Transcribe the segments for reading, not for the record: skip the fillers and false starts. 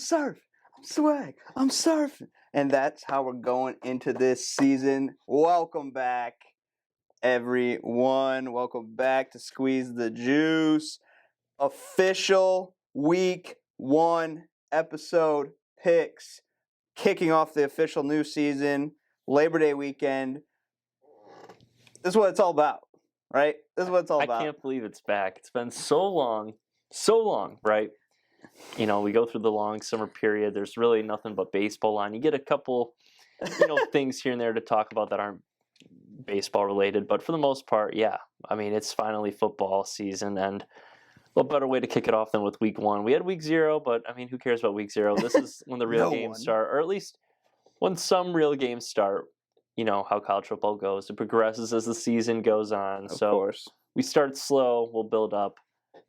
surfing. I'm swag. I'm surfing. And that's how we're going into this season. Welcome back, everyone. Welcome back to Squeeze the Juice. Official week 1 episode picks. Kicking off the official new season. Labor Day weekend. This is what it's all about, right? This is what it's all about. I can't believe it's back. It's been so long, right? You know, we go through the long summer period. There's really nothing but baseball on. You get a couple, things here and there to talk about that aren't baseball related. But for the most part, yeah. I mean, it's finally football season, and what better way to kick it off than with week 1? We had week 0, but I mean, who cares about week 0? This is when the real games start, or at least when some real games start. You know how college football goes. It progresses as the season goes on. Of course. We start slow, we'll build up,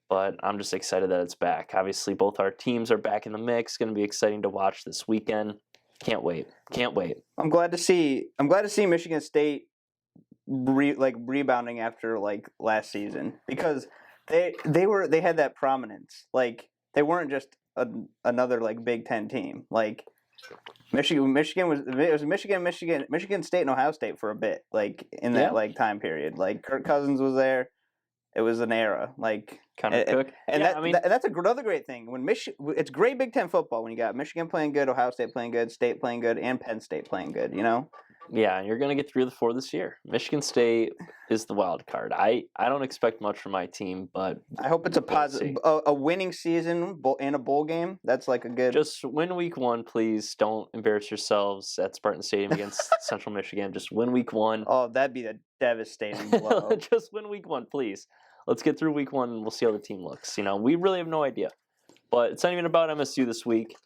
but I'm just excited that it's back. Obviously, both our teams are back in the mix. Going to be exciting to watch this weekend. Can't wait. I'm glad to see Michigan State rebounding after last season, because they had that prominence. Like, they weren't just another Big Ten team. Like, Michigan was Michigan State and Ohio State for a bit, in that time period. Like, Kirk Cousins was there. It was an era, Connor Cook, and that's another great thing. When it's great Big Ten football when you got Michigan playing good, Ohio State playing good, State playing good, and Penn State playing good. Yeah, and you're going to get 3 of the 4 this year. Michigan State is the wild card. I don't expect much from my team, but I hope it's a positive, a winning season in a bowl game. That's a good. Just win week 1, please. Don't embarrass yourselves at Spartan Stadium against Central Michigan. Just win week 1. Oh, that'd be a devastating blow. Just win week 1, please. Let's get through week 1 and we'll see how the team looks. We really have no idea. But it's not even about MSU this week.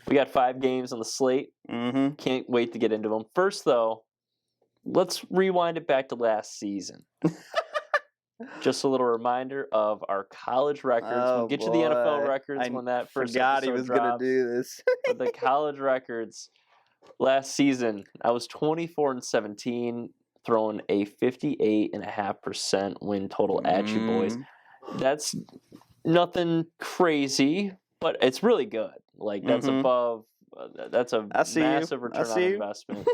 We got 5 games on the slate. Mm-hmm. Can't wait to get into them. First, though, let's rewind it back to last season. Just a little reminder of our college records. We'll get you the NFL records when that first forgot episode he was drops. going to do this. But the college records last season, I was 24-17, throwing a 58.5% win total at you boys. That's nothing crazy, but it's really good. That's above. That's a massive return on investment.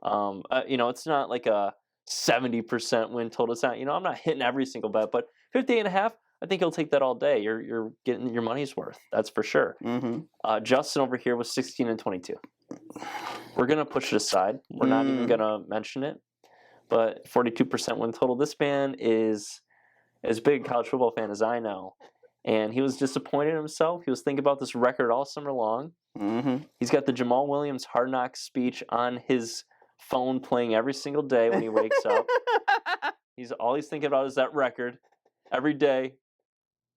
It's not like a 70% win total. It's not. I'm not hitting every single bet, but 58.5. I think you'll take that all day. You're getting your money's worth. That's for sure. Mm-hmm. Justin over here was 16-22. We're gonna push it aside. We're not even gonna mention it. But 42% win total. This man is as big a college football fan as I know. And he was disappointed in himself. He was thinking about this record all summer long. Mm-hmm. He's got the Jamal Williams Hard Knocks speech on his phone playing every single day when he wakes up. All he's thinking about is that record every day.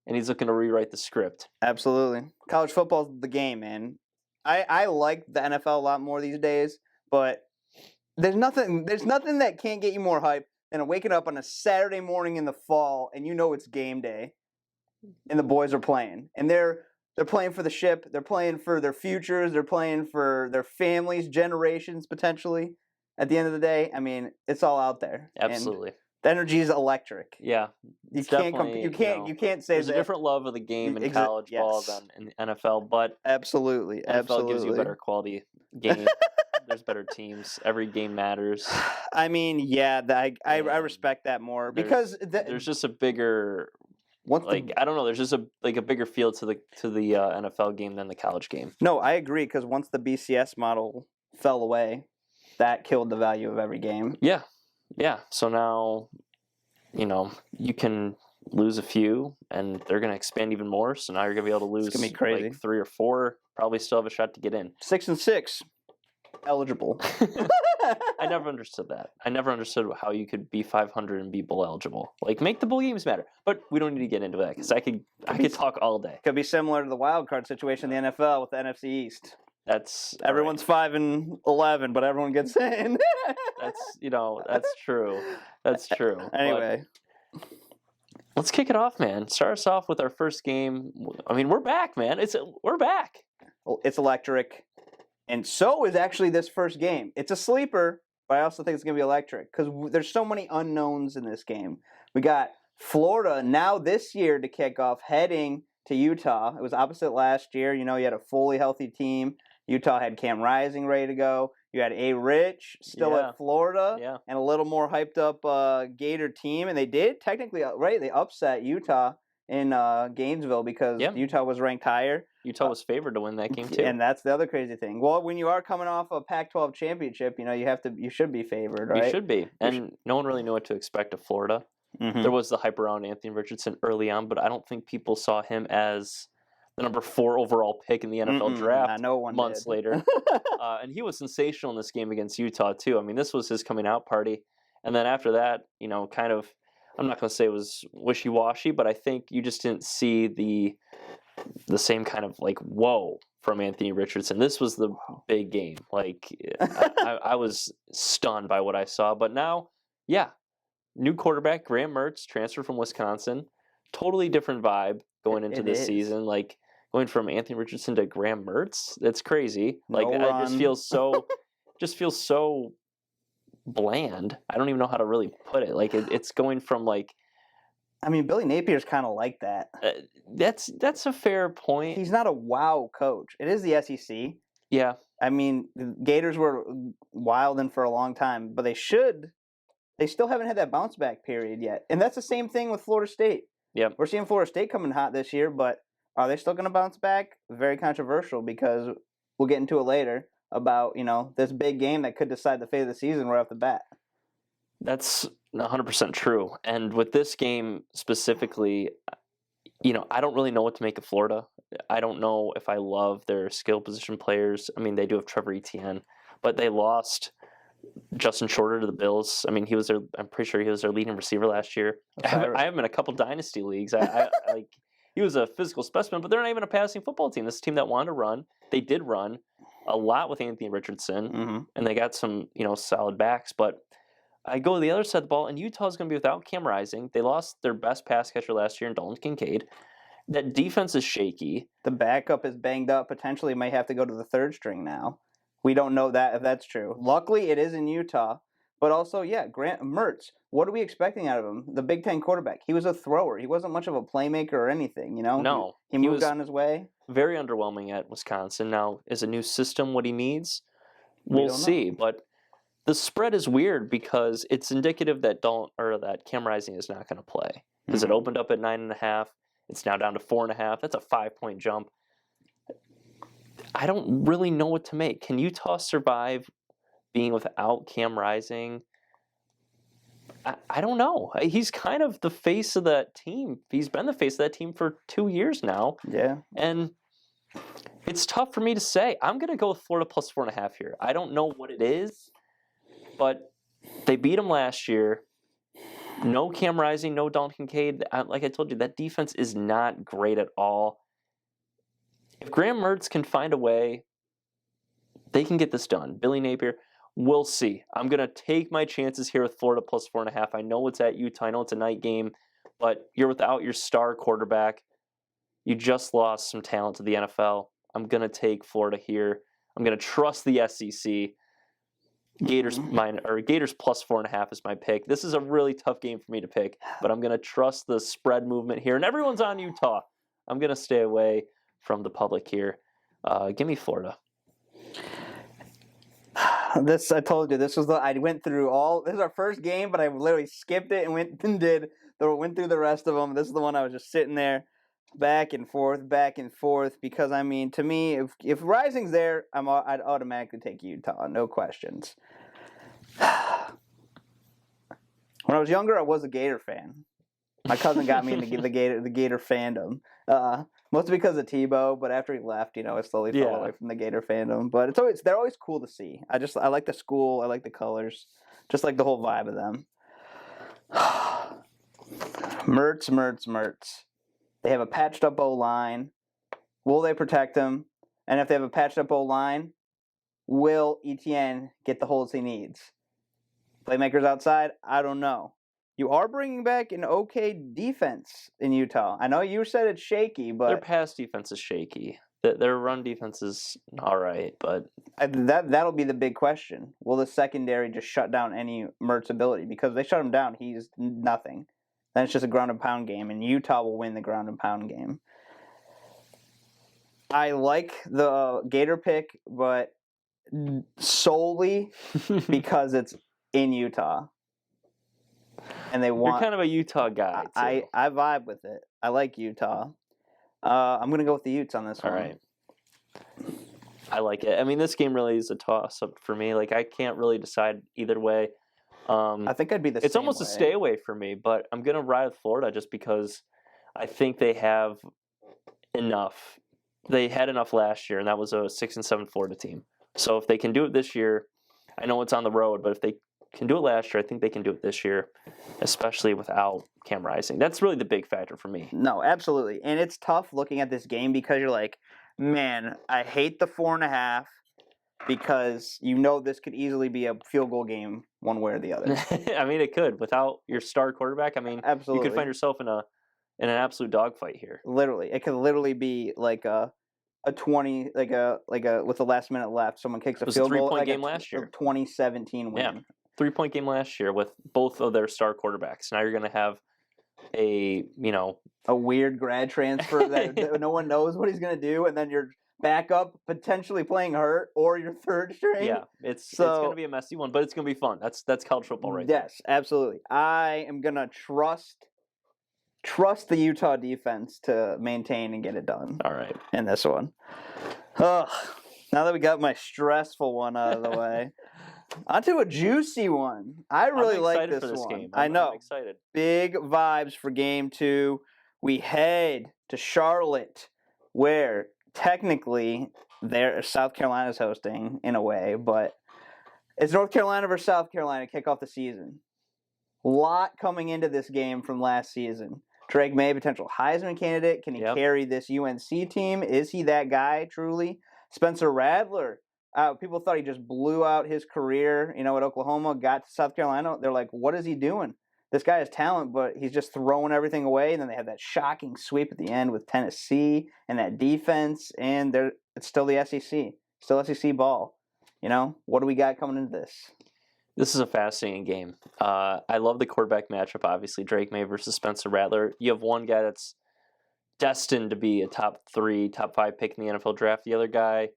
And he's looking to rewrite the script. Absolutely. College football's the game, man. I like the NFL a lot more these days, but there's nothing that can't get you more hype than waking up on a Saturday morning in the fall and it's game day. And the boys are playing, and they're playing for the ship. They're playing for their futures. They're playing for their families, generations, potentially. At the end of the day, I mean, it's all out there. Absolutely, and the energy is electric. Yeah, you can't say there's a different love of the game in college ball than in the NFL, but absolutely, NFL gives you a better quality game. There's better teams. Every game matters. I mean, yeah, I respect that more because there's just a bigger. I don't know. There's just a bigger feel to the NFL game than the college game. No, I agree, because once the BCS model fell away, that killed the value of every game. Yeah. So now, you can lose a few, and they're going to expand even more. So now you're going to be able to lose 3 or 4. Probably still have a shot to get in. 6-6. Eligible. I never understood that. I never understood how you could be 500 and be bowl eligible. Make the bowl games matter. But we don't need to get into that, because I could talk all day. Could be similar to the wild card situation in the NFL with the NFC East. That's everyone's 5-11, but everyone gets in. That's true. That's true. Anyway, let's kick it off, man. Start us off with our first game. I mean, we're back, man. We're back. It's electric. And so is actually this first game. It's a sleeper, but I also think it's going to be electric because there's so many unknowns in this game. We got Florida now this year to kick off, heading to Utah. It was opposite last year. You had a fully healthy team. Utah had Cam Rising ready to go. You had A. Rich still Yeah. at Florida, Yeah. and a little more hyped up Gator team. And they did technically, right? They upset Utah in Gainesville because Yeah. Utah was ranked higher. Utah was favored to win that game too. And that's the other crazy thing. Well, when you are coming off a Pac-12 championship, you should be favored, right? You should be. And no one really knew what to expect of Florida. Mhm. There was the hype around Anthony Richardson early on, but I don't think people saw him as the number 4 overall pick in the NFL draft no one months did. later. And he was sensational in this game against Utah too. I mean, this was his coming out party. And then after that, kind of, I'm not going to say it was wishy-washy, but I think you just didn't see the same kind of like whoa from Anthony Richardson. This was the big game. Like I was stunned by what I saw. But now, yeah, new quarterback Graham Mertz, transferred from Wisconsin, totally different vibe going into this season. Like going from Anthony Richardson to Graham Mertz, that's crazy. Like it just feels so bland. I don't even know how to really put it. Like it's going from like. I mean, Billy Napier's kind of like that. That's a fair point. He's not a wow coach. It is the SEC. Yeah. I mean, the Gators were wilding for a long time, but they still haven't had that bounce back period yet. And that's the same thing with Florida State. Yep. We're seeing Florida State coming hot this year, but are they still going to bounce back? Very controversial because we'll get into it later about, this big game that could decide the fate of the season right off the bat. That's 100% true. And with this game specifically, I don't really know what to make of Florida. I don't know if I love their skill position players. I mean, they do have Trevor Etienne, but they lost Justin Shorter to the Bills. I mean, I'm pretty sure he was their leading receiver last year. I have him in a couple dynasty leagues. I like he was a physical specimen, but they're not even a passing football team. This is a team that wanted to run. They did run a lot with Anthony Richardson, and they got some, solid backs. But I go to the other side of the ball, and Utah's going to be without Cam Rising. They lost their best pass catcher last year in Dalton Kincaid. That defense is shaky. The backup is banged up. Potentially might have to go to the third string now. We don't know that if that's true. Luckily, it is in Utah. But also, Grant Mertz. What are we expecting out of him? The Big Ten quarterback. He was a thrower. He wasn't much of a playmaker or anything, No. He moved on his way. Very underwhelming at Wisconsin. Now, is a new system what he needs? We'll see. But the spread is weird because it's indicative that Cam Rising is not going to play. Because it opened up at 9.5. It's now down to 4.5. That's a 5-point jump. I don't really know what to make. Can Utah survive being without Cam Rising? I don't know. He's kind of the face of that team. He's been the face of that team for 2 years now. Yeah. And it's tough for me to say. I'm going to go with Florida plus 4.5 here. I don't know what it is, but they beat him last year. No Cam Rising, no Dalton Kincaid. Like I told you, that defense is not great at all. If Graham Mertz can find a way, they can get this done. Billy Napier, we'll see. I'm going to take my chances here with Florida plus 4.5. I know it's at Utah. I know it's a night game, but you're without your star quarterback. You just lost some talent to the NFL. I'm going to take Florida here. I'm going to trust the SEC. Gators plus 4.5 is my pick. This is a really tough game for me to pick, but I'm going to trust the spread movement here. And everyone's on Utah. I'm going to stay away from the public here. Give me Florida. I told you, I went through this is our first game, but I literally skipped it and went through the rest of them. This is the one I was just sitting there back and forth because, I mean, to me, if Rising's there, I'd automatically take Utah, no questions. When I was younger, I was a Gator fan. My cousin got me into the Gator fandom. Mostly because of Tebow, but after he left, I slowly fell away from the Gator fandom. But they're always cool to see. I like the school, I like the colors, just like the whole vibe of them. Mertz. They have a patched up O-line. Will they protect him? And if they have a patched up O-line, will Etienne get the holds he needs? Playmakers outside? I don't know. You are bringing back an okay defense in Utah. I know you said it's shaky, but their pass defense is shaky. Their run defense is all right, but that'll be the big question. Will the secondary just shut down any Mertz ability? Because if they shut him down, he's nothing. Then it's just a ground and pound game, and Utah will win the ground and pound game. I like the Gator pick, but solely because it's in Utah, and they You're want. kind of a Utah guy, too. I vibe with it. I like Utah. I'm gonna go with the Utes on this All one. right. I like it. I mean, this game really is a toss-up for me. Like, I can't really decide either way. I think I'd be the same It's almost way. a stay away for me, but I'm going to ride with Florida just because I think they have enough. They had enough last year, and that was a 6-7 Florida team. So if they can do it this year, I know it's on the road, but if they can do it last year, I think they can do it this year, especially without Cam Rising. That's really the big factor for me. No, absolutely. And it's tough looking at this game because you're like, man, I hate the 4.5 because you know this could easily be a field goal game one way or the other. I mean, it could. Without your star quarterback, I mean, Absolutely. you could find yourself in an absolute dogfight here. Literally. It could literally be like a 20 like a with the last minute left, someone kicks a It was a field goal 3-point like game a last year. 2017 win. Yeah. 3-point game last year with both of their star quarterbacks. Now you're going to have a weird grad transfer that no one knows what he's going to do, and then your backup potentially playing hurt or your third string. Yeah, it's going to be a messy one, but it's going to be fun. That's college football right there. Yes, absolutely. I am going to trust the Utah defense to maintain and get it done. All right. In this one. Ugh. Now that we got my stressful one out of the way, onto a juicy one. I really like this for this one. game. I know. I'm excited. Big vibes for game 2. We head to Charlotte, where technically South Carolina's hosting in a way, but it's North Carolina versus South Carolina to kick off the season. Lot coming into this game from last season. Drake May, potential Heisman candidate. Can he carry this UNC team? Is he that guy, truly? Spencer Rattler. People thought he just blew out his career, at Oklahoma, got to South Carolina. They're like, what is he doing? This guy has talent, but he's just throwing everything away. And then they have that shocking sweep at the end with Tennessee and that defense. And it's still the SEC. Still SEC ball. What do we got coming into this? This is a fascinating game. I love the quarterback matchup, obviously, Drake May versus Spencer Rattler. You have one guy that's destined to be a top 3, top 5 pick in the NFL draft. The other guy,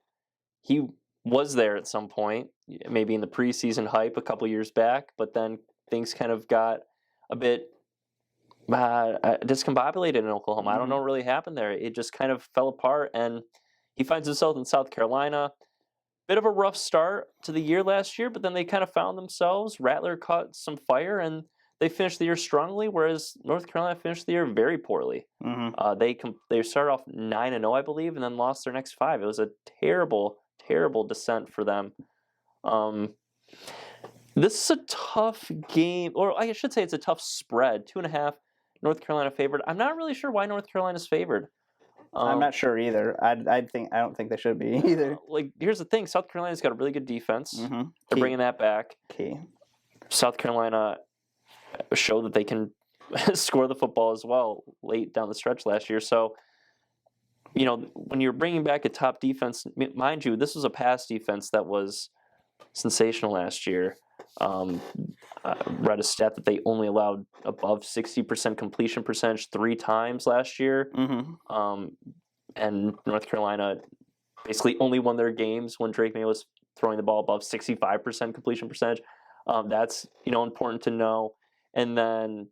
he was there at some point, maybe in the preseason hype a couple years back, but then things kind of got a bit discombobulated in Oklahoma. I don't know what really happened there. It just kind of fell apart, and he finds himself in South Carolina. Bit of a rough start to the year last year, but then they kind of found themselves. Rattler caught some fire, and they finished the year strongly, whereas North Carolina finished the year very poorly. Mm-hmm. They started off 9-0, I believe, and then lost their next 5. It was a terrible, terrible descent for them. This is a tough game, or I should say it's a tough spread. 2.5, North Carolina favored. I'm not really sure why North Carolina's favored. I'm not sure either. I don't think they should be either. Here's the thing: South Carolina's got a really good defense. Mm-hmm. They're bringing that back. Key. South Carolina showed that they can score the football as well late down the stretch last year. So, when you're bringing back a top defense, mind you, this was a pass defense that was sensational last year. I read a stat that they only allowed above 60% completion percentage 3 times last year. Mm-hmm. And North Carolina basically only won their games when Drake May was throwing the ball above 65% completion percentage. That's important to know. And then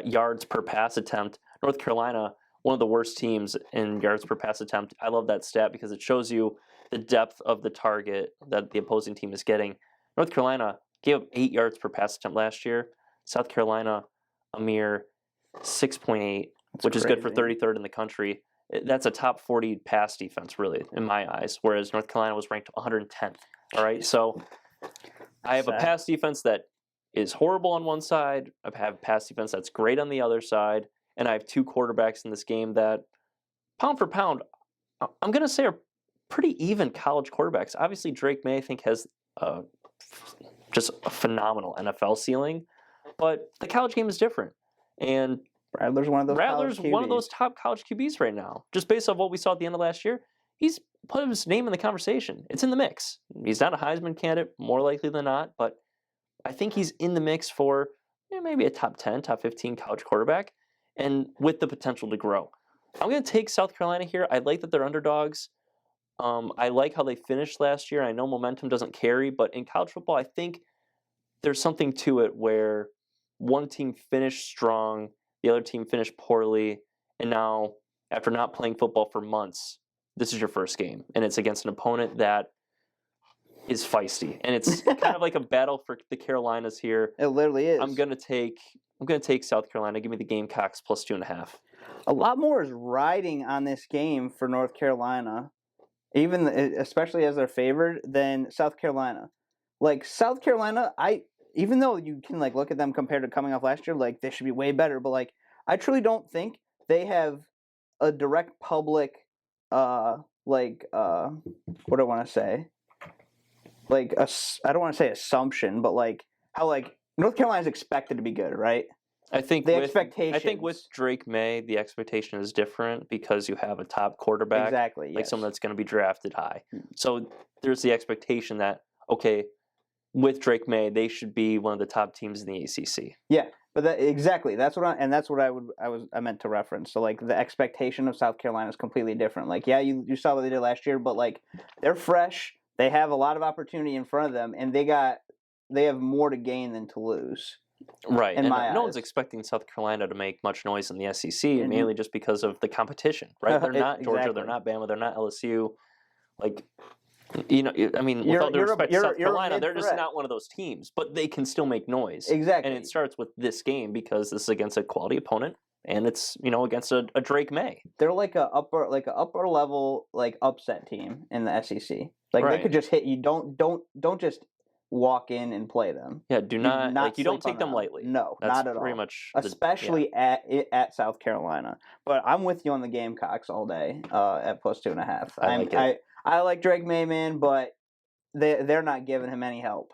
yards per pass attempt. North Carolina, one of the worst teams in yards per pass attempt. I love that stat because it shows you the depth of the target that the opposing team is getting. North Carolina gave up 8 yards per pass attempt last year. South Carolina, a mere 6.8, which is good for 33rd in the country. That's a top 40 pass defense, really, in my eyes, whereas North Carolina was ranked 110th. All right, so I have a pass defense that is horrible on one side. I have a pass defense that's great on the other side, and I have 2 quarterbacks in this game that, pound for pound, I'm going to say are pretty even college quarterbacks. Obviously, Drake May, I think, has just a phenomenal NFL ceiling, but the college game is different. And Rattler's one of those top college QBs right now. Just based on what we saw at the end of last year, he's put his name in the conversation. It's in the mix. He's not a Heisman candidate, more likely than not, but I think he's in the mix for maybe a top 10, top 15 college quarterback, and with the potential to grow. I'm going to take South Carolina here. I like that they're underdogs. I like how they finished last year. I know momentum doesn't carry, but in college football, I think there's something to it where one team finished strong, the other team finished poorly, and now, after not playing football for months, this is your first game, and it's against an opponent that is feisty, and it's kind of like a battle for the Carolinas here. It literally is. I'm gonna take South Carolina. Give me the Gamecocks plus 2.5. A lot more is riding on this game for North Carolina, especially as they're favored, than South Carolina. Like South Carolina, even though you can like look at them compared to coming off last year, like they should be way better, but like I truly don't think they have a direct public, what do I want to say? Like I don't want to say assumption, but like how like North Carolina's expected to be good, right? I think The with, expectations. I think with Drake May, the expectation is different because you have a top quarterback, Exactly, like yes. someone that's going to be drafted high. So there's the expectation that okay, with Drake May, they should be one of the top teams in the ACC. Yeah, but exactly that's what I meant to reference. So like the expectation of South Carolina is completely different. Like yeah, you saw what they did last year, but like they're fresh. They have a lot of opportunity in front of them, and they have more to gain than to lose. Right, in and my no one's eyes. expecting South Carolina to make much noise in the SEC, mainly just because of the competition. Right, they're not Georgia, Exactly. they're not Bama, they're not LSU. Like, you know, I mean, with You're- all due you're a- respect to you're- South you're a Carolina, they're just mid-threat. not one of those teams, but they can still make noise. Exactly. And it starts with this game because this is against a quality opponent, and it's against a Drake May. They're like a upper level like upset team in the SEC. Like they Right. could just hit you. Don't just walk in and play them. Yeah, do not like you don't sleep on take them lightly. No, That's not at all. pretty much Especially at South Carolina. But I'm with you on the Gamecocks all day at plus 2.5. I like it. I like Drake May, man, but they're not giving him any help.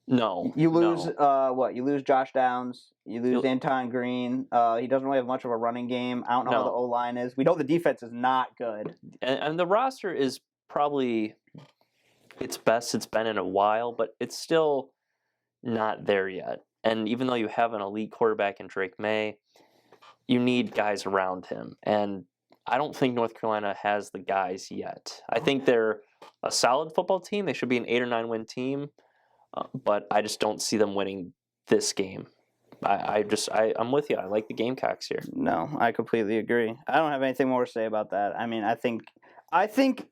No, You lose no. You lose Josh Downs. You lose You'll- Anton Green. He doesn't really have much of a running game. I don't know how the No. O-line is. We know the defense is not good. And the roster is probably its best it's been in a while, but it's still not there yet. And even though you have an elite quarterback in Drake May, you need guys around him. And I don't think North Carolina has the guys yet. I think they're a solid football team. They should be an 8 or 9 win team, but I just don't see them winning this game. I'm with you. I like the Gamecocks here. No, I completely agree. I don't have anything more to say about that. I mean, I think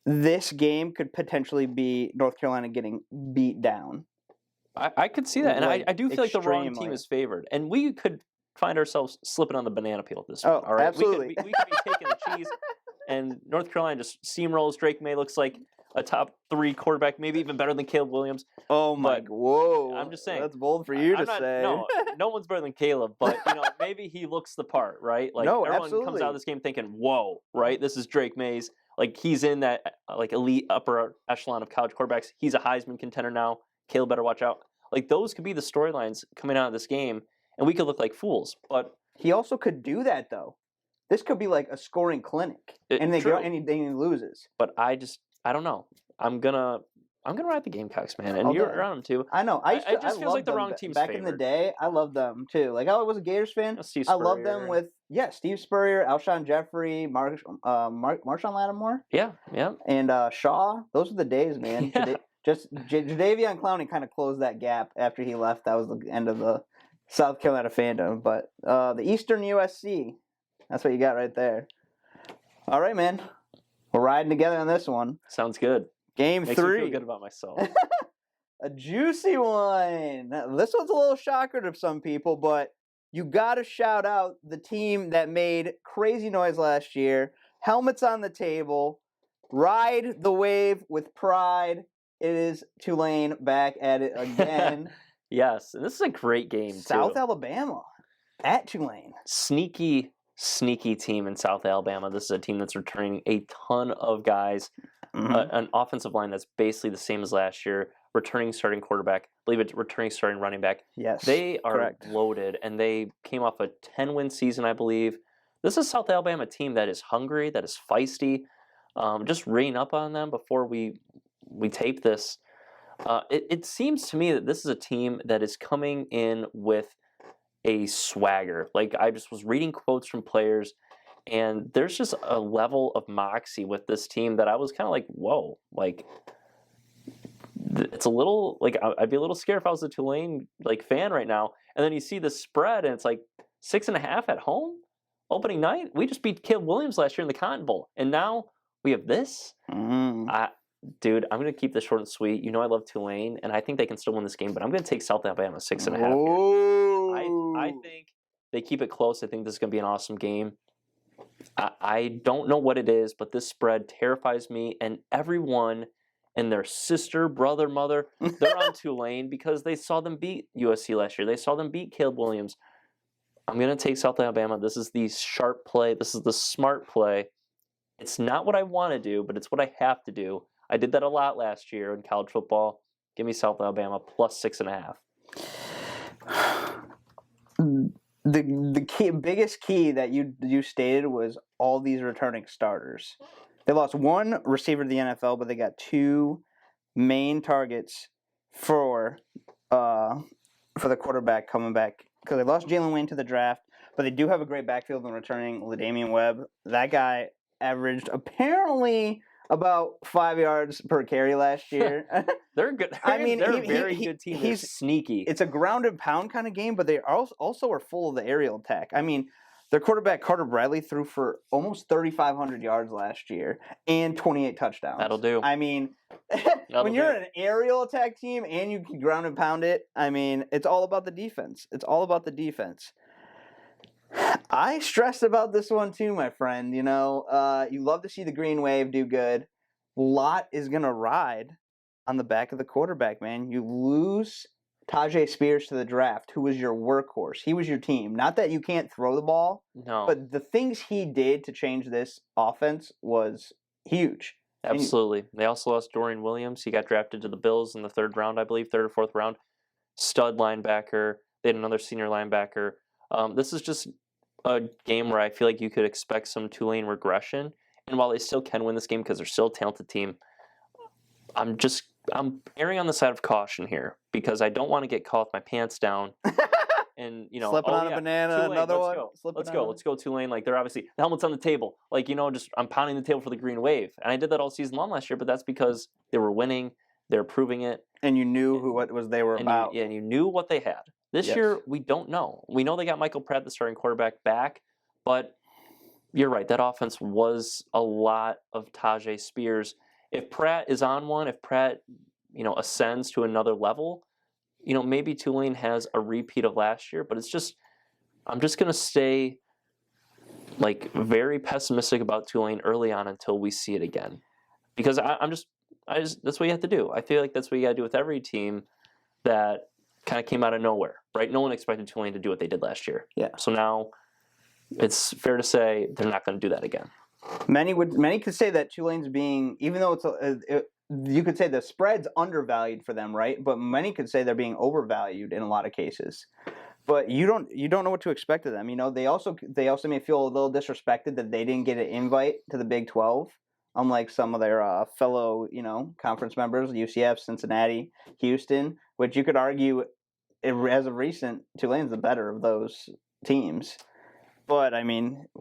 this game could potentially be North Carolina getting beat down. I could see that, and Like, I do feel like the wrong team extremely. is favored, and we could find ourselves slipping on the banana peel at this Oh, point. All right, absolutely. We could be taking the cheese, and North Carolina just steamrolls. Drake May looks like a top 3 quarterback, maybe even better than Caleb Williams. Oh my! But Whoa! I'm just saying, That's bold for you I'm to not- say. No one's better than Caleb, but maybe he looks the part, right? Like No, everyone comes absolutely. out of this game thinking, "Whoa!" Right? This is Drake May's. Like he's in that like elite upper echelon of college quarterbacks. He's a Heisman contender now. Caleb better watch out. Like those could be the storylines coming out of this game, and we could look like fools. But He also could do that though. This could be like a scoring clinic, and they true. go and he loses. But I don't know. I'm gonna ride the Gamecocks, man, and Okay. you're on them too. I know. It just feels like loved the them wrong team's back in the favored. day. I loved them too. Like I was a Gators fan. Steve I love them Spurrier. with Steve Spurrier, Alshon Jeffrey, Marshawn Lattimore, Yeah. and Shaw. Those were the days, man. Yeah. Jadeveon Clowney kind of closed that gap after he left. That was the end of the South Carolina fandom. But the Eastern USC, that's what you got right there. All right, man. We're riding together on this one. Sounds good. Game Makes me 3. feel good about myself. A juicy one. Now, this one's a little shocker to some people, but you got to shout out the team that made crazy noise last year. Helmets on the table. Ride the wave with pride. It is Tulane back at it again. Yes, and this is a great game South too. Alabama at Tulane. Sneaky team in South Alabama. This is a team that's returning a ton of guys. An offensive line that's basically the same as last year. Returning starting quarterback. I believe it's returning starting running back. Yes. They are correct. loaded, and they came off a 10-win season, I believe. This is a South Alabama team that is hungry, that is feisty. Just reading up on them before we tape this, it seems to me that this is a team that is coming in with a swagger. Like I just was reading quotes from players, And there's just a level of moxie with this team that I was kind of like, whoa, like it's a little like I'd be a little scared if I was a Tulane like fan right now. And then you see the spread, and it's like 6.5 at home opening night. We just beat Caleb Williams last year in the Cotton Bowl, and now we have this. Dude, I'm gonna keep this short and sweet. You know I love Tulane, and I think they can still win this game. But I'm gonna take South Alabama 6.5. I think they keep it close. I think this is gonna be an awesome game. I don't know what it is, but this spread terrifies me, and everyone and their sister, brother, mother, they're on Tulane because they saw them beat USC last year. They saw them beat Caleb Williams. I'm going to take South Alabama. This is the sharp play. This is the smart play. It's not what I want to do, but it's what I have to do. I did that a lot last year in college football. Give me South Alabama plus 6.5. The biggest key that you stated was all these returning starters. They lost one receiver to the NFL, but they got two main targets for the quarterback coming back because they lost Jalen Wayne to the draft, but they do have a great backfield in returning LaDamian Webb. That guy averaged apparently about 5 yards per carry last year. They're good. They're a very good team. They're sneaky. It's a ground and pound kind of game, but they also are full of the aerial attack. I mean, their quarterback Carter Bradley threw for almost 3,500 yards last year and 28 touchdowns. That'll do. I mean, when you're an aerial attack team and you can ground and pound it, I mean, it's all about the defense. It's all about the defense. I stressed about this one too, my friend. You know, you love to see the Green Wave do good. Lot is going to ride on the back of the quarterback, man. You lose Tyjae Spears to the draft, who was your workhorse. He was your team. Not that you can't throw the ball, no, but the things he did to change this offense was huge. Absolutely. They also lost Dorian Williams. He got drafted to the Bills in the 3rd round, I believe, 3rd or 4th round. Stud linebacker. They had another senior linebacker. This is just a game where I feel like you could expect some Tulane regression. And while they still can win this game because they're still a talented team, I'm erring on the side of caution here because I don't want to get caught with my pants down and slipping on a banana. Tulane, another one. Let's go Tulane. Like they're obviously the helmet's on the table. Like just I'm pounding the table for the Green Wave, and I did that all season long last year. But that's because they were winning, they're proving it, and you knew what they were about. And you knew what they had. This year we don't know. We know they got Michael Pratt, the starting quarterback, back, but you're right. That offense was a lot of Tyjae Spears. If Pratt is on one, if Pratt, ascends to another level, maybe Tulane has a repeat of last year, but I'm just going to stay like very pessimistic about Tulane early on until we see it again. Because that's what you have to do. I feel like that's what you got to do with every team that kind of came out of nowhere, right? No one expected Tulane to do what they did last year. Yeah. So now it's fair to say they're not going to do that again. Many could say that Tulane's being, even though you could say the spread's undervalued for them, right? But many could say they're being overvalued in a lot of cases. But you don't know what to expect of them. They also may feel a little disrespected that they didn't get an invite to the Big 12, unlike some of their fellow conference members, UCF, Cincinnati, Houston, which you could argue, as of recent, Tulane's the better of those teams. But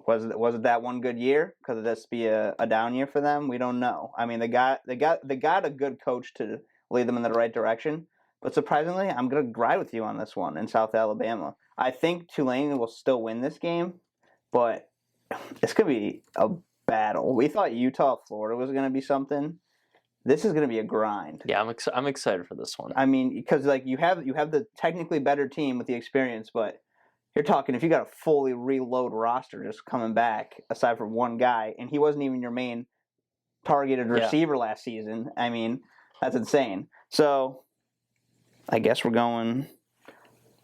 was it that one good year? Could this be a down year for them? We don't know. They got a good coach to lead them in the right direction. But surprisingly, I'm gonna ride with you on this one in South Alabama. I think Tulane will still win this game, but it's gonna be a battle. We thought Utah, Florida was gonna be something. This is gonna be a grind. Yeah, I'm excited for this one. Because you have the technically better team with the experience, but you're talking if you got a fully reload roster just coming back, aside from one guy, and he wasn't even your main targeted receiver last season. That's insane. So, I guess we're going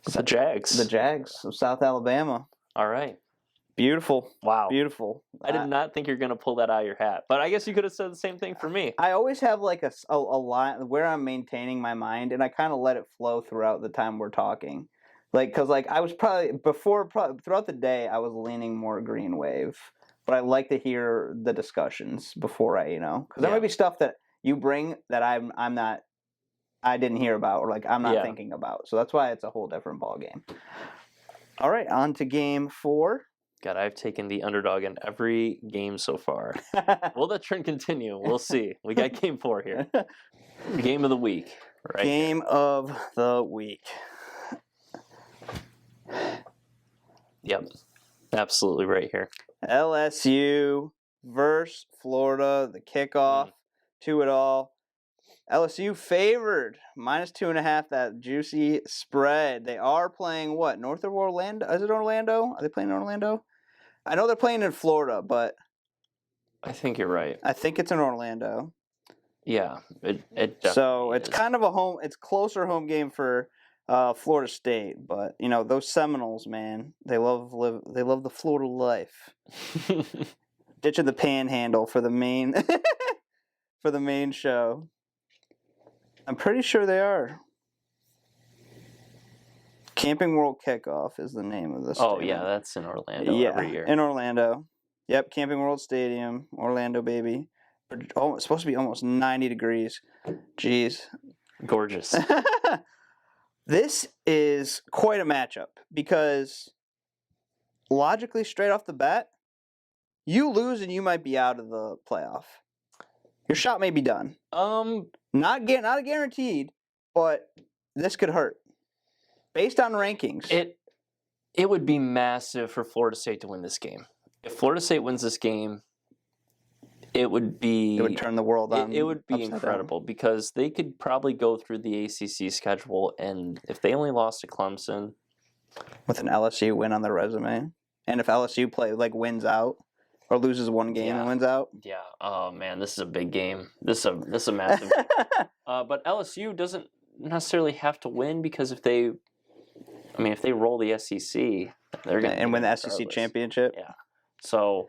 the Jags. The Jags of South Alabama. All right. Beautiful. Wow. Beautiful. I did not think you're going to pull that out of your hat, but I guess you could have said the same thing for me. I always have like a line where I'm maintaining my mind, and I kind of let it flow throughout the time we're talking. Because I was throughout the day, I was leaning more Green Wave. But I like to hear the discussions before because there might be stuff that you bring that I didn't hear about, or I'm not thinking about. So that's why it's a whole different ball game. All right, on to game 4. God, I've taken the underdog in every game so far. Will that trend continue? We'll see. We got game 4 here. Game of the week. Right here. Game of the week. Yep. Absolutely right here. LSU versus Florida, the kickoff to it all. LSU favored -2.5, that juicy spread. They are playing what? North of Orlando? Is it Orlando? Are they playing in Orlando? I know they're playing in Florida, but I think you're right. I think it's in Orlando. Yeah, it So definitely it's is. kind of it's closer home game for Florida State, but you know those Seminoles, man, they love the Florida life. Ditching the Panhandle for the main for the main show. I'm pretty sure they are. Camping World Kickoff is the name of this. Oh yeah, that's in Orlando every year. In Orlando. Yep, Camping World Stadium, Orlando, baby. Oh, it's supposed to be almost 90 degrees. Jeez. Gorgeous. This is quite a matchup because logically, straight off the bat, you lose and you might be out of the playoff. Your shot may be done. Not guaranteed, but this could hurt. Based on rankings. It would be massive for Florida State to win this game. If Florida State wins this game, it would turn the world on. It would be incredible because they could probably go through the ACC schedule, and if they only lost to Clemson, with an LSU win on their resume, and if LSU wins out or loses one game and wins out, oh man, this is a big game. This is a massive game. But LSU doesn't necessarily have to win because if they roll the SEC, they're going to win the SEC championship. Yeah. So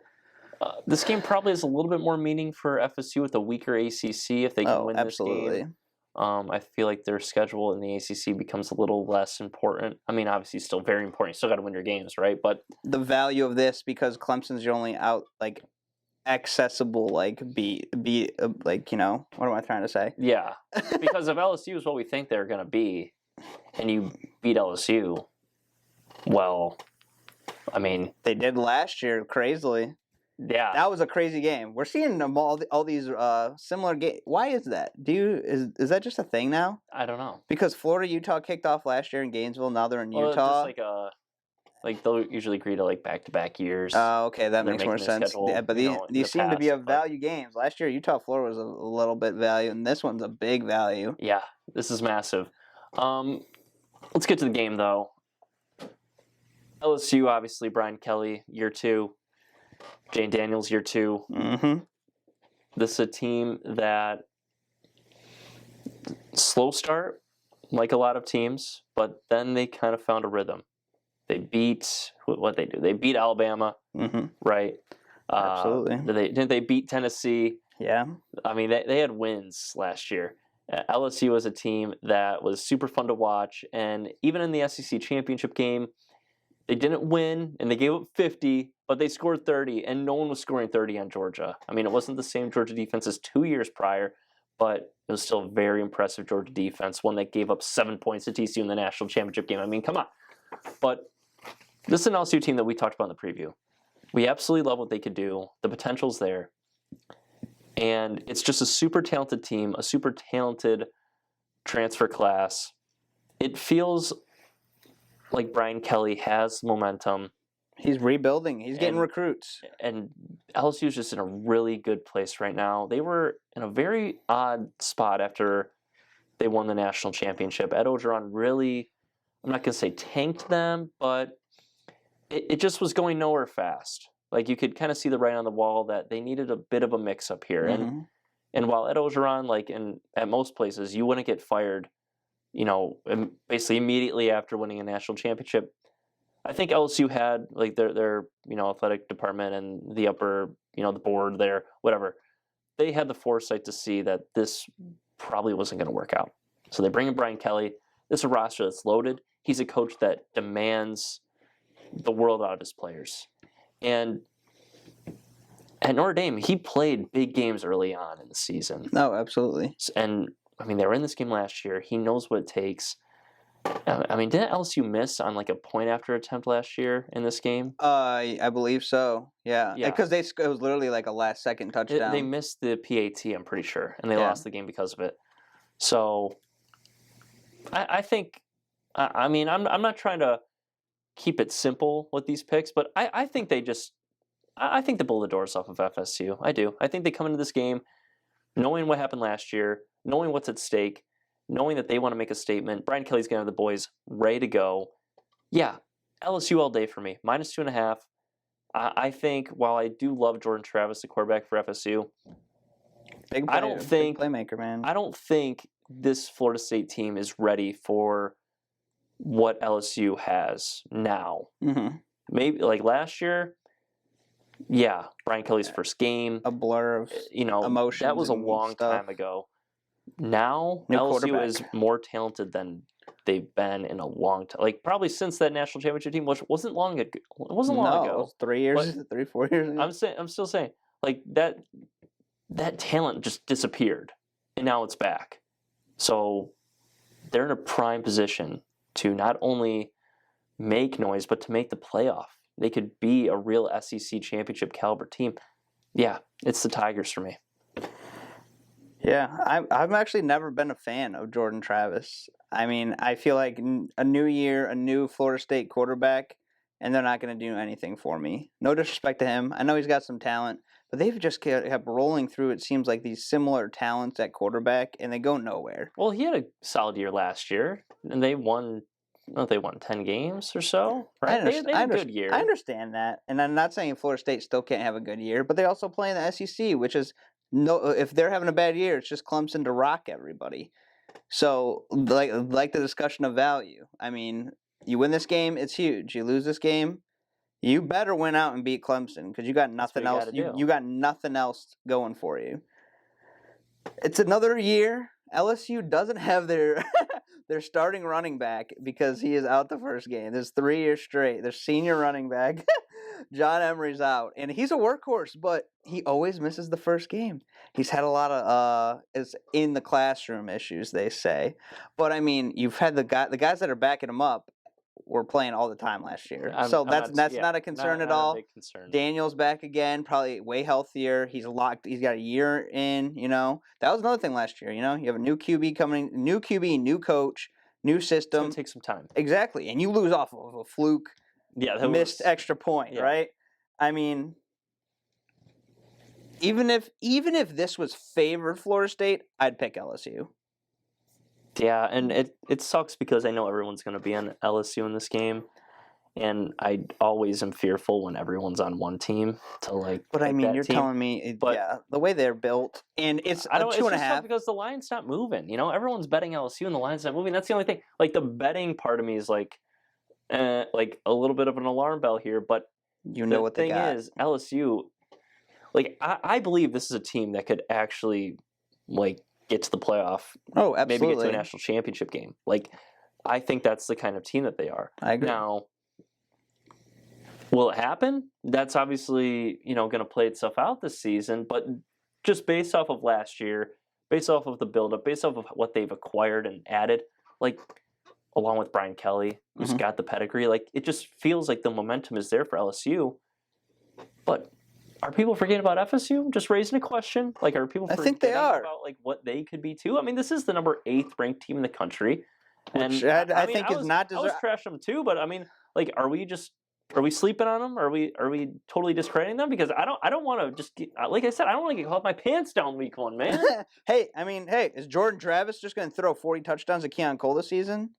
this game probably has a little bit more meaning for FSU with a weaker ACC if they can win this game. I feel like their schedule in the ACC becomes a little less important. I mean, obviously, still very important. You still got to win your games, right? But the value of this, because Clemson's your only accessible, what am I trying to say? Yeah, because if LSU is what we think they're going to be, and you beat LSU, well, I mean, they did last year crazily. Yeah, that was a crazy game. We're seeing them all these similar games. Why is that? Is that just a thing now? I don't know. Because Florida Utah kicked off last year in Gainesville. Now they're in Utah. Just they'll usually agree to back-to-back years. Oh, okay, that makes more sense. Yeah, but these seem to be value games. Last year, Utah Florida was a little bit value, and this one's a big value. Yeah, this is massive. Let's get to the game though. LSU, obviously, Brian Kelly, year 2. Jane Daniels, year 2. Mm-hmm. This is a team that slow start, like a lot of teams, but then they kind of found a rhythm. They beat They beat Alabama, right? Absolutely. Didn't they beat Tennessee? Yeah. I mean, they had wins last year. LSU was a team that was super fun to watch, and even in the SEC championship game, they didn't win, and they gave up 50, but they scored 30, and no one was scoring 30 on Georgia. I mean, it wasn't the same Georgia defense as 2 years prior, but it was still a very impressive Georgia defense, one that gave up 7 points to TCU in the national championship game. I mean, come on. But this is an LSU team that we talked about in the preview. We absolutely love what they could do. The potential's there. And it's just a super talented team, a super talented transfer class. It feels like Brian Kelly has momentum. He's rebuilding. He's getting recruits. And LSU is just in a really good place right now. They were in a very odd spot after they won the national championship. Ed Orgeron really, I'm not going to say tanked them, but it just was going nowhere fast. Like you could kind of see the writing on the wall that they needed a bit of a mix-up here. And while Ed Orgeron, at most places, you wouldn't get fired, basically immediately after winning a national championship. I think LSU had their athletic department and the upper the board there, whatever. They had the foresight to see that this probably wasn't going to work out. So they bring in Brian Kelly. This is a roster that's loaded. He's a coach that demands the world out of his players. And at Notre Dame, he played big games early on in the season. No, absolutely. And I mean, they were in this game last year. He knows what it takes. I mean, didn't LSU miss on like a point after attempt last year in this game? I believe so. Yeah, Yeah. because it was literally like a last second touchdown. They missed the PAT, I'm pretty sure, and they Yeah. lost the game because of it. So, I think, I mean, I'm not trying to keep it simple with these picks, but I think they just, I think they blow the doors off of FSU. I do. I think they come into this game knowing what happened last year, knowing what's at stake, knowing that they want to make a statement. Brian Kelly's going to have the boys ready to go. Yeah, LSU all day for me. -2.5. I think while I do love Jordan Travis, the quarterback for FSU, Big I don't think big playmaker, man. I don't think this Florida State team is ready for what LSU has now. Mm-hmm. Maybe like last year, yeah, Brian Kelly's first game. A blur of emotions. That was a and long stuff. time ago. Now New LSU quarterback. is more talented than they've been in a long time. Like probably since that national championship team, which wasn't long ago. It wasn't long It ago. was 3 years, 4 years ago. I'm still saying like that talent just disappeared, and now it's back. So they're in a prime position to not only make noise but to make the playoff. They could be a real SEC championship caliber team. Yeah, it's the Tigers for me. Yeah, I've actually never been a fan of Jordan Travis. I mean, I feel like a new year, a new Florida State quarterback, and they're not going to do anything for me. No disrespect to him. I know he's got some talent, but they've just kept rolling through, it seems like, these similar talents at quarterback, and they go nowhere. Well, he had a solid year last year, and they won. Well, they won 10 games or so, right? They had a good year. I understand that, and I'm not saying Florida State still can't have a good year, but they also play in the SEC, which is if they're having a bad year, it's just Clemson to rock everybody. So, like the discussion of value. I mean, you win this game, it's huge. You lose this game, you better win out and beat Clemson because you got nothing else. You got nothing else going for you. It's another year. LSU doesn't have their their starting running back because he is out the first game. There's 3 years straight. Their senior running back, John Emery's out, and he's a workhorse, but he always misses the first game. He's had a lot of is in the classroom issues, they say. But I mean, you've had the guys that are backing him up were playing all the time last year. That's not a concern at all. A big concern. Daniel's back again, probably way healthier. He's locked. He's got a year in. That was another thing last year. You have a new QB coming, new QB, new coach, new system. It's gonna take some time. Exactly, and you lose off of a fluke. Yeah, missed extra point, right? I mean, even if this was favored Florida State, I'd pick LSU. Yeah, and it sucks because I know everyone's going to be on LSU in this game, and I always am fearful when everyone's on one team to like. But I mean, you're telling me, the way they're built, and it's a 2.5 because the line's not moving. Everyone's betting LSU and the line's not moving. That's the only thing. Like the betting part of me is like a little bit of an alarm bell here. But what they got. The thing is, LSU, like I believe this is a team that could actually like get to the playoff. Oh, absolutely. Maybe get to a national championship game. Like, I think that's the kind of team that they are. I agree. Now, will it happen? That's obviously, going to play itself out this season. But just based off of last year, based off of the buildup, based off of what they've acquired and added, like, along with Brian Kelly, who's got the pedigree, like, it just feels like the momentum is there for LSU. But are people forgetting about FSU? Just raising a question. Like, are people forgetting about like what they could be too? I mean, this is the number 8th ranked team in the country, and I think is not. I was trash them too, but I mean, like, are we sleeping on them? Are we totally discrediting them? Because I don't want to just get, like I said, I don't want to get caught my pants down week 1, man. Hey, is Jordan Travis just going to throw 40 touchdowns at Keon Cole this season?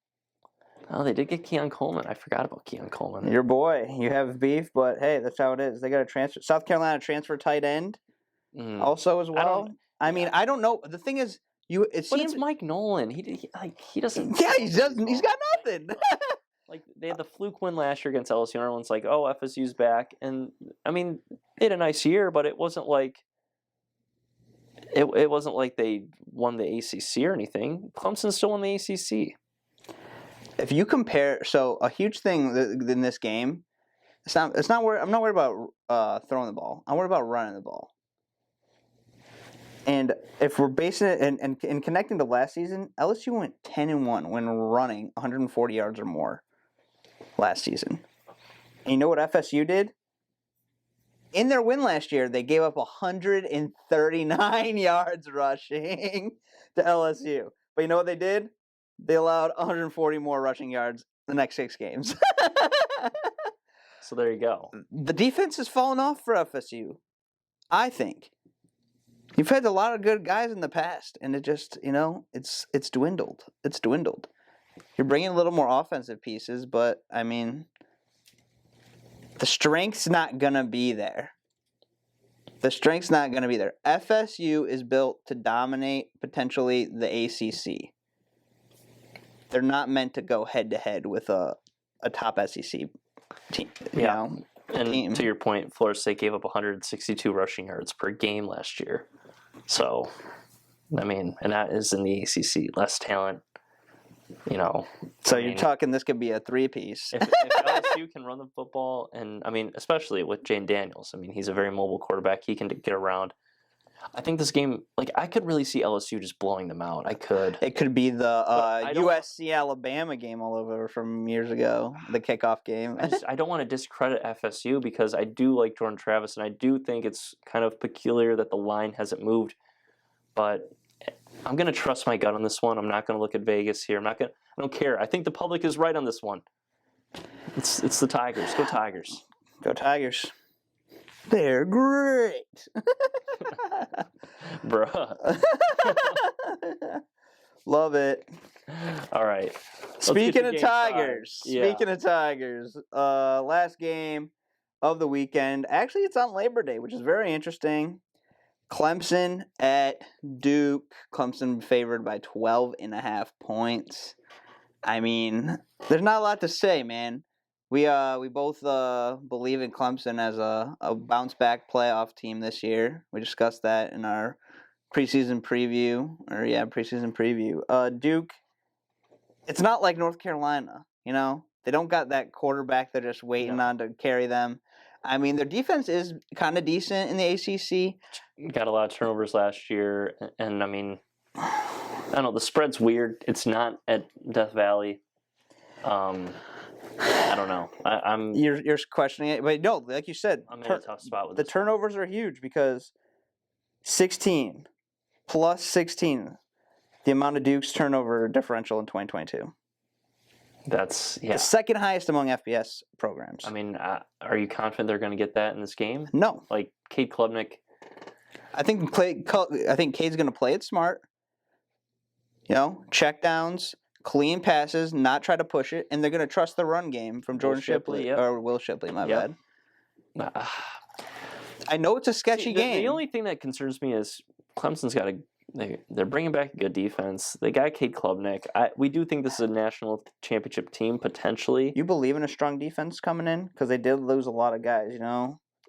Oh, they did get Keon Coleman. I forgot about Keon Coleman. Your boy. You have beef, but hey, that's how it is. They got a transfer. South Carolina transfer tight end also as well. I mean, I don't know. The thing is, But it's Mike Nolan. He doesn't. Yeah, he doesn't. He's got nothing. Like, they had the fluke win last year against LSU, and everyone's like, oh, FSU's back. And, I mean, they had a nice year, but it wasn't like it wasn't like they won the ACC or anything. Clemson still won the ACC. If you compare, so a huge thing in this game, I'm not worried about throwing the ball. I'm worried about running the ball. And if we're basing it and connecting to last season, LSU went 10-1 when running 140 yards or more last season. And you know what FSU did? In their win last year, they gave up 139 yards rushing to LSU. But you know what they did? They allowed 140 more rushing yards the next 6 games. So there you go. The defense has fallen off for FSU, I think. You've had a lot of good guys in the past, and it just, it's dwindled. It's dwindled. You're bringing a little more offensive pieces, but, I mean, the strength's not going to be there. The strength's not going to be there. FSU is built to dominate, potentially, the ACC. They're not meant to go head-to-head with a top SEC team. And to your point, Florida State gave up 162 rushing yards per game last year. So, I mean, and that is in the ACC. Less talent, So you're talking this could be a 3-piece. If LSU can run the football, and, I mean, especially with Jane Daniels, I mean, he's a very mobile quarterback. He can get around. I think this game, I could really see LSU just blowing them out. I could. It could be the USC-Alabama game all over from years ago, the kickoff game. I don't want to discredit FSU because I do like Jordan Travis, and I do think it's kind of peculiar that the line hasn't moved. But I'm going to trust my gut on this one. I'm not going to look at Vegas here. I don't care. I think the public is right on this one. It's the Tigers. Go Tigers. Go Tigers. They're great. Bruh. Love it. All right. Speaking of Tigers. Yeah. Speaking of Tigers. Last game of the weekend. Actually, it's on Labor Day, which is very interesting. Clemson at Duke. Clemson favored by 12.5 points. I mean, there's not a lot to say, man. We both believe in Clemson as a bounce back playoff team this year. We discussed that in our preseason preview. Duke, it's not like North Carolina, They don't got that quarterback they're just waiting on to carry them. I mean, their defense is kind of decent in the ACC. Got a lot of turnovers last year, and I mean, I don't know, the spread's weird. It's not at Death Valley. I don't know. You're questioning it, but no, like you said, I'm in a tough spot with the turnovers are huge because 16 plus 16, the amount of Duke's turnover differential in 2022. That's the second highest among FBS programs. I mean, are you confident they're going to get that in this game? No. Like Cade Klubnik. I think Cade's going to play it smart. Check downs. Clean passes, not try to push it, and they're going to trust the run game from Jordan Shipley. Or Will Shipley, my bad. I know it's a sketchy game. The only thing that concerns me is Clemson's got they're bringing back a good defense. They got Cade Klubnik. We do think this is a national championship team, potentially. You believe in a strong defense coming in? Because they did lose a lot of guys,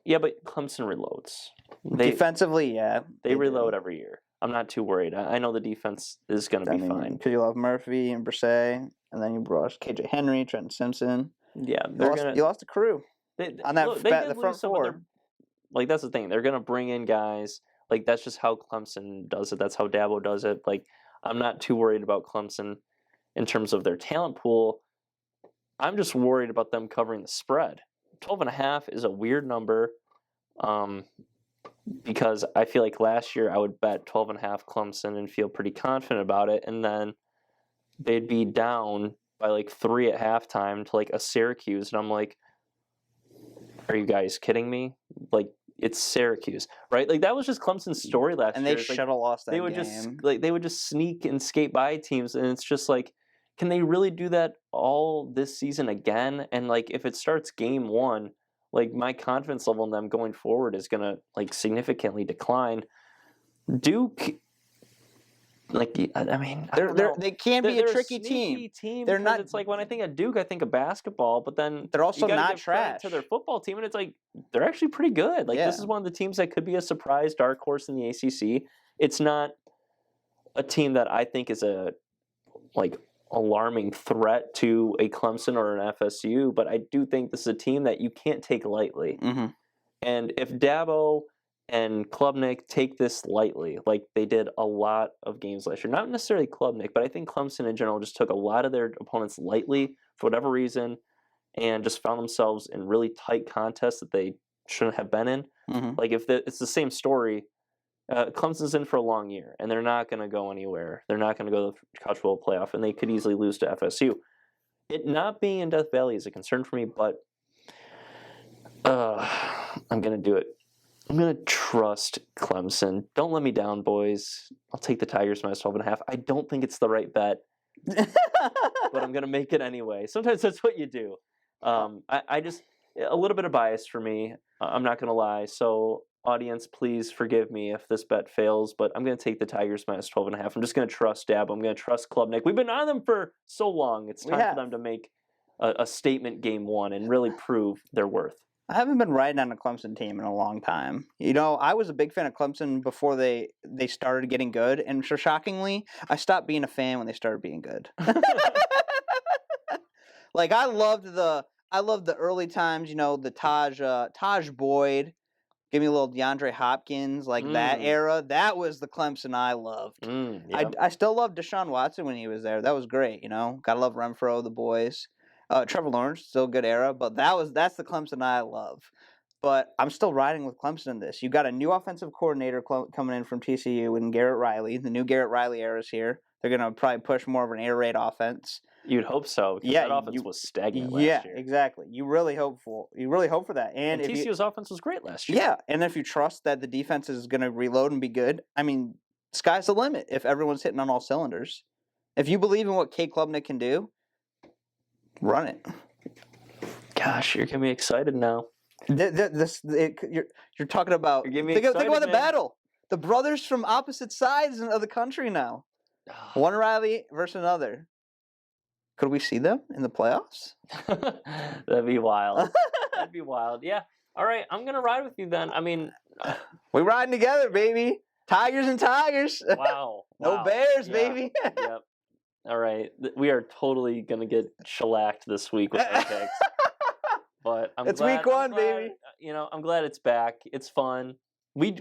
Yeah, but Clemson reloads. Defensively, yeah. They reload every year. I'm not too worried. I know the defense is going to be fine. Because you love Murphy and Brisset, and then you brought KJ Henry, Trenton Simpson. Yeah, you lost a crew on that the front four. That's the thing. They're going to bring in guys. That's just how Clemson does it. That's how Dabo does it. I'm not too worried about Clemson in terms of their talent pool. I'm just worried about them covering the spread. 12.5 is a weird number. Because I feel like last year I would bet 12.5 Clemson and feel pretty confident about it, and then they'd be down by 3 at halftime to a Syracuse, and I'm like, are you guys kidding me? It's Syracuse, right? That was just Clemson's story last year. And they should have lost that game. They would just sneak and skate by teams, and it's just can they really do that all this season again? And if it starts game 1. My confidence level in them going forward is going to, significantly decline. Duke, I mean, they can be a tricky team. They're not. It's when I think of Duke, I think of basketball, but then they're also not trash to their football team, and it's they're actually pretty good. This is one of the teams that could be a surprise dark horse in the ACC. It's not a team that I think is a alarming threat to a Clemson or an FSU, but I do think this is a team that you can't take lightly. Mm-hmm. And if Dabo and Klubnik take this lightly, like they did a lot of games last year. Not necessarily Klubnik, but I think Clemson in general just took a lot of their opponents lightly for whatever reason, and just found themselves in really tight contests that they shouldn't have been in. Mhm. Like if it's the same story, Clemson's in for a long year, and they're not going to go anywhere. They're not going to go to the College Football Playoff, and they could easily lose to FSU. It not being in Death Valley is a concern for me, but I'm going to do it. I'm going to trust Clemson. Don't let me down, boys. I'll take the Tigers minus 12.5. I don't think it's the right bet, but I'm going to make it anyway. Sometimes that's what you do. I just, a little bit of bias for me. I'm not going to lie. So, audience, please forgive me if this bet fails, but I'm going to take the Tigers minus 12.5. I'm just going to trust Dab. I'm going to trust Klubnik. We've been on them for so long. It's time for them to make a statement game one and really prove their worth. I haven't been riding on a Clemson team in a long time. You know, I was a big fan of Clemson before they started getting good, and so shockingly, I stopped being a fan when they started being good. Like I loved the early times. You know, the Taj Boyd, give me a little DeAndre Hopkins, like that era. That was the Clemson I loved. Yep. I still loved Deshaun Watson when he was there. That was great. You know, gotta love Renfro, the boys. Trevor Lawrence, still a good era, but that's the Clemson I love. But I'm still riding with Clemson in this. You got a new offensive coordinator coming in from TCU and Garrett Riley. The new Garrett Riley era is here. They're gonna probably push more of an air raid offense. You'd hope so. Because that offense was stagnant last year. Yeah, exactly. You really hope for that. And TCU's offense was great last year. Yeah, and if you trust that the defense is going to reload and be good, I mean, sky's the limit if everyone's hitting on all cylinders. If you believe in what Kate Klubnik can do, run it. Gosh, you're getting me excited now. You're talking about. Think about the battle. The brothers from opposite sides of the country now. One Riley versus another. Could we see them in the playoffs? That'd be wild. That'd be wild. Yeah. All right, I'm gonna ride with you then. I mean, we're riding together, baby. Tigers and Tigers. Wow. No Bears, baby. Yep. All right, we are totally gonna get shellacked this week with our picks. But it's week one, baby. You know, I'm glad it's back. It's fun. We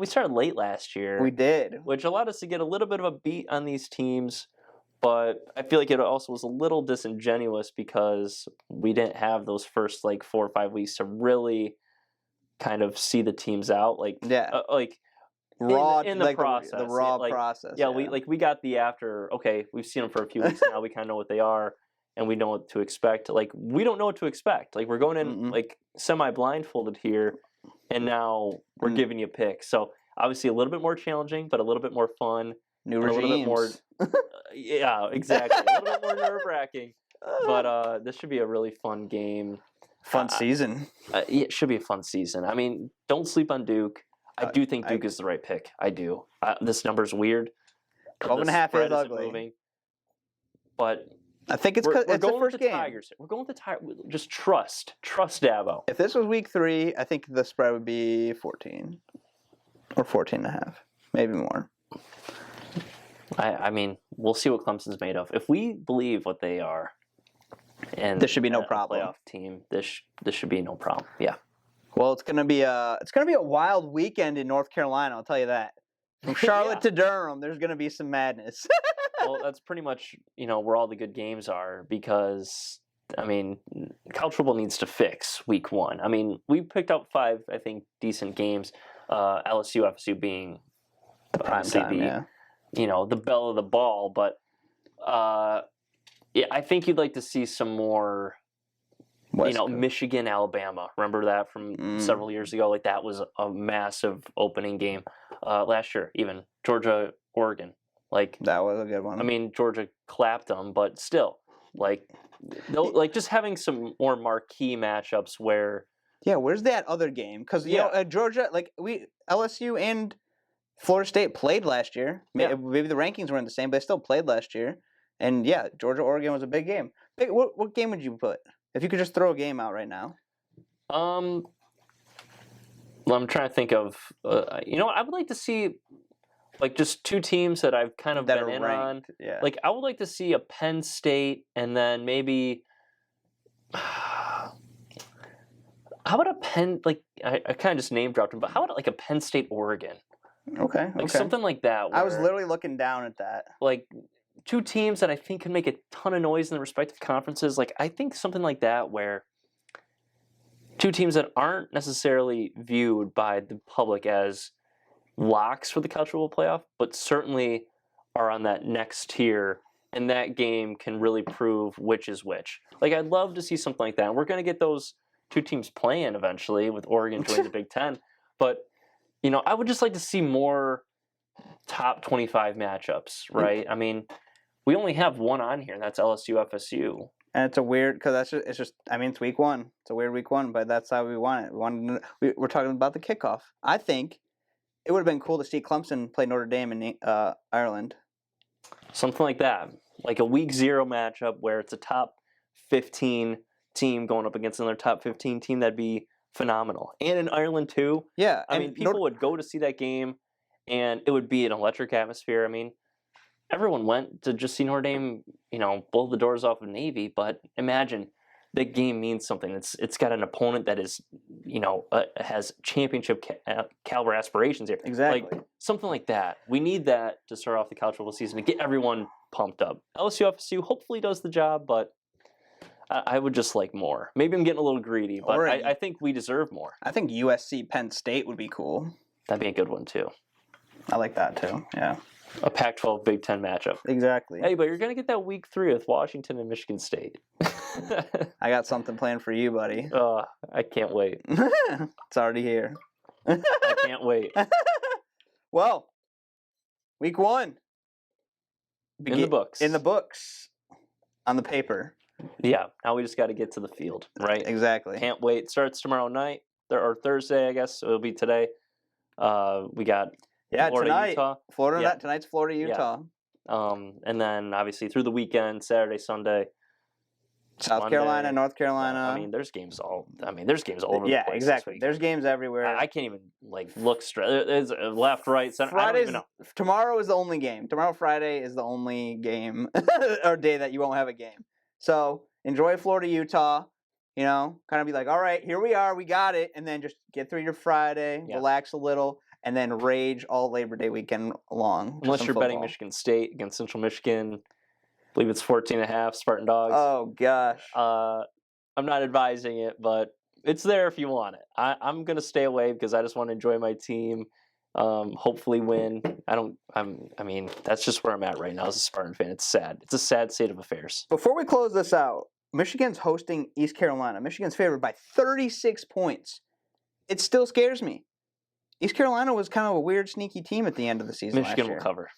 started late last year. We did, which allowed us to get a little bit of a beat on these teams. But I feel like it also was a little disingenuous because we didn't have those first 4 or 5 weeks to really kind of see the teams out. Raw in the process, the raw process. Yeah, we got the after. Okay, we've seen them for a few weeks now. We kind of know what they are, and we know what to expect. We don't know what to expect. We're going in semi blindfolded here, and now we're giving you picks. So obviously a little bit more challenging, but a little bit more fun. New regimes. A little bit more. Yeah, exactly. A little bit more nerve-wracking. But this should be a really fun game. Fun season. It should be a fun season. I mean, don't sleep on Duke. I do think Duke is the right pick. I do. This number's weird. 12.5 is ugly. Moving, but I think it's because it's the first game. Tigers. We're going with the Tigers. Just trust Dabo. If this was week 3, I think the spread would be 14 or 14.5, maybe more. I mean, we'll see what Clemson's made of. If we believe what they are, and this should be no problem. Playoff team, this should be no problem. Yeah. Well, it's gonna be a wild weekend in North Carolina. I'll tell you that. From Charlotte to Durham, there's gonna be some madness. Well, that's pretty much where all the good games are because I mean, college football needs to fix week 1. I mean, we picked up 5, I think, decent games. LSU, FSU being the prime time, the bell of the ball, but I think you'd like to see some more, Michigan, Alabama. Remember that from several years ago? That was a massive opening game. Last year, even Georgia, Oregon. That was a good one. I mean, Georgia clapped them, but still, just having some more marquee matchups where. Yeah, where's that other game? Because Georgia, LSU and Florida State played last year. Maybe the rankings weren't the same, but they still played last year. And Georgia Oregon was a big game. What game would you put if you could just throw a game out right now? Well, I'm trying to think of. I would like to see just 2 teams that I've kind of been in ranked, on. Yeah. I would like to see a Penn State and then maybe. How about a Penn, like, I kind of just name dropped him, but how about like a Penn State, Oregon? Okay. Like something like that. I was where, literally looking down at that. like, two teams that I think can make a ton of noise in their respective conferences. Like, I think something like that where two teams that aren't necessarily viewed by the public as locks for the college football playoff, but certainly are on that next tier, and that game can really prove which is which. Like, I'd love to see something like that. And we're going to get those two teams playing eventually with Oregon joining the Big Ten. But, I would just like to see more top 25 matchups, right? I mean, we only have one on here, and that's LSU FSU. And it's a weird because it's week one. It's a weird week one, but that's how we want it. We're talking about the kickoff. I think it would have been cool to see Clemson play Notre Dame in Ireland. Something like that. Like a week 0 matchup where it's a top 15 team going up against another top 15 team. That'd be phenomenal. And in Ireland too. Yeah. I mean, people would go to see that game and it would be an electric atmosphere. I mean, everyone went to just see Notre Dame, blow the doors off of Navy, but imagine that game means something. It's got an opponent that is, has championship caliber aspirations here. Exactly. Like something like that. We need that to start off the college football season to get everyone pumped up. LSU FSU hopefully does the job, but I would just like more. Maybe I'm getting a little greedy, but I think we deserve more. I think USC Penn State would be cool. That'd be a good one too. I like that too. Yeah. A Pac-12 Big Ten matchup. Exactly. Hey, but you're going to get that week 3 with Washington and Michigan State. I got something planned for you, buddy. I can't wait. It's already here. I can't wait. Well, week 1. In the books. In the books. On the paper. Yeah. Now we just got to get to the field, right? Exactly. Can't wait. It starts tomorrow night, or Thursday, I guess. It'll be today. We got Florida, tonight. Utah. Tonight's Florida, Utah. Yeah. And then obviously through the weekend, Saturday, Sunday. South Monday. Carolina, North Carolina. I mean, there's games all over the place. Yeah, exactly. There's games everywhere. I can't even look straight. There's left, right, center. I don't even know. Tomorrow is the only game. Tomorrow, Friday, is the only game or day that you won't have a game. So enjoy Florida, Utah. Kind of be like, all right, here we are, we got it, and then just get through your Friday, relax a little, and then rage all Labor Day weekend long. Unless you're betting Michigan State against Central Michigan. I believe it's 14.5 Spartan Dogs. Oh, gosh. I'm not advising it, but it's there if you want it. I'm going to stay away because I just want to enjoy my team, hopefully win. I mean, that's just where I'm at right now as a Spartan fan. It's sad. It's a sad state of affairs. Before we close this out, Michigan's hosting East Carolina. Michigan's favored by 36 points. It still scares me. East Carolina was kind of a weird, sneaky team at the end of the season Michigan last year. will cover.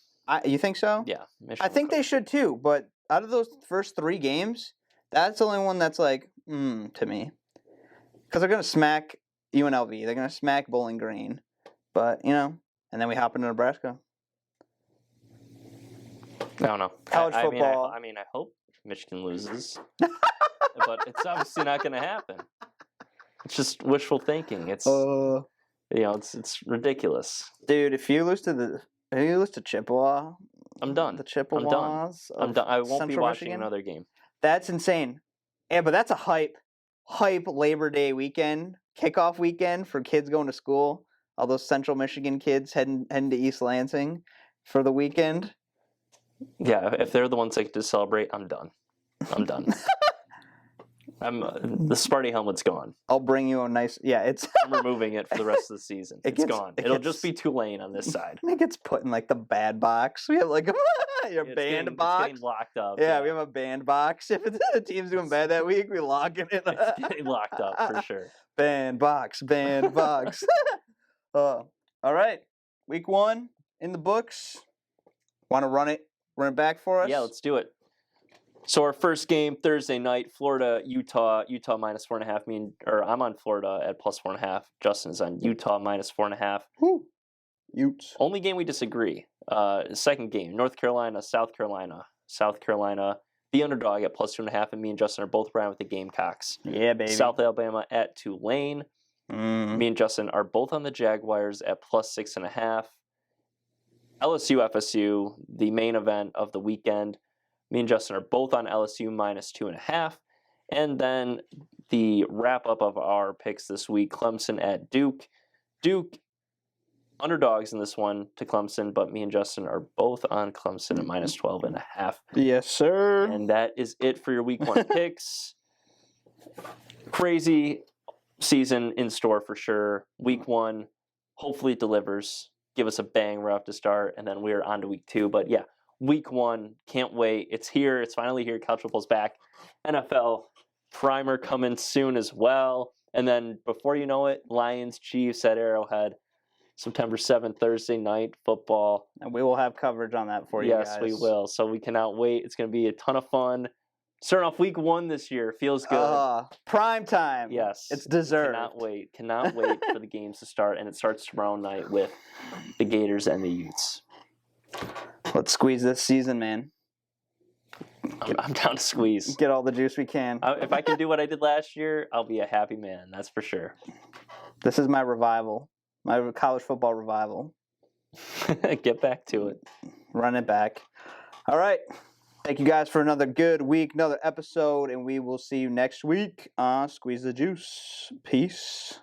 You think so? Yeah. I think they should too, but out of those first 3 games, that's the only one that's like, to me. Because they're going to smack UNLV. They're going to smack Bowling Green. But, and then we hop into Nebraska. I don't know. College football. I hope Michigan loses. But it's obviously not going to happen. It's just wishful thinking. It's it's ridiculous. Dude, if you lose to Chippewa, I'm done. The Chippewas. I'm done. I won't Central be watching Michigan? another game. That's insane. Yeah, but that's a hype Labor Day weekend, kickoff weekend for kids going to school. All those Central Michigan kids heading to East Lansing for the weekend. Yeah, if they're the ones that get to celebrate, I'm done. I'm done. The Sparty helmet's gone. I'll bring you a nice. Yeah, it's. I'm removing it for the rest of the season. It's gone. It'll just be Tulane on this side. It gets put in like the bad box. We have like your band box. It's getting locked up. Yeah, we have a band box. If the team's doing bad that week, we lock it in. It's getting locked up for sure. Band box. All right, week 1 in the books. Want to run it back for us? Yeah, let's do it. So our first game Thursday night, Florida, Utah minus 4.5. I'm on Florida at plus 4.5. Justin is on Utah minus 4.5. Woo. Utes. Only game we disagree. Second game, North Carolina, South Carolina. South Carolina, the underdog at plus 2.5, and me and Justin are both around with the Gamecocks. Yeah, baby. South Alabama at Tulane. Me and Justin are both on the Jaguars at plus 6.5. LSU FSU, the main event of the weekend. Me and Justin are both on LSU minus 2.5. And then the wrap-up of our picks this week, Clemson at Duke. Duke, underdogs in this one to Clemson, but me and Justin are both on Clemson at minus 12.5. Yes, sir. And that is it for your week 1 picks. Crazy season in store for sure. Week 1, hopefully it delivers. Give us a bang right off to start, and then we're on to week 2. But yeah, week 1, can't wait. It's here. It's finally here. College football's back. NFL primer coming soon as well. And then before you know it, Lions, Chiefs at Arrowhead. September 7th, Thursday night football. And we will have coverage on that for you guys. Yes, we will. So we cannot wait. It's going to be a ton of fun. Starting off week 1 this year. Feels good. Prime time. Yes. It's deserved. Cannot wait for the games to start. And it starts tomorrow night with the Gators and the Utes. Let's squeeze this season, man. I'm down to squeeze. Get all the juice we can. If I can do what I did last year, I'll be a happy man. That's for sure. This is my revival. My college football revival. Get back to it. Run it back. All right. Thank you guys for another good week, another episode, and we will see you next week on Squeeze the Juice. Peace.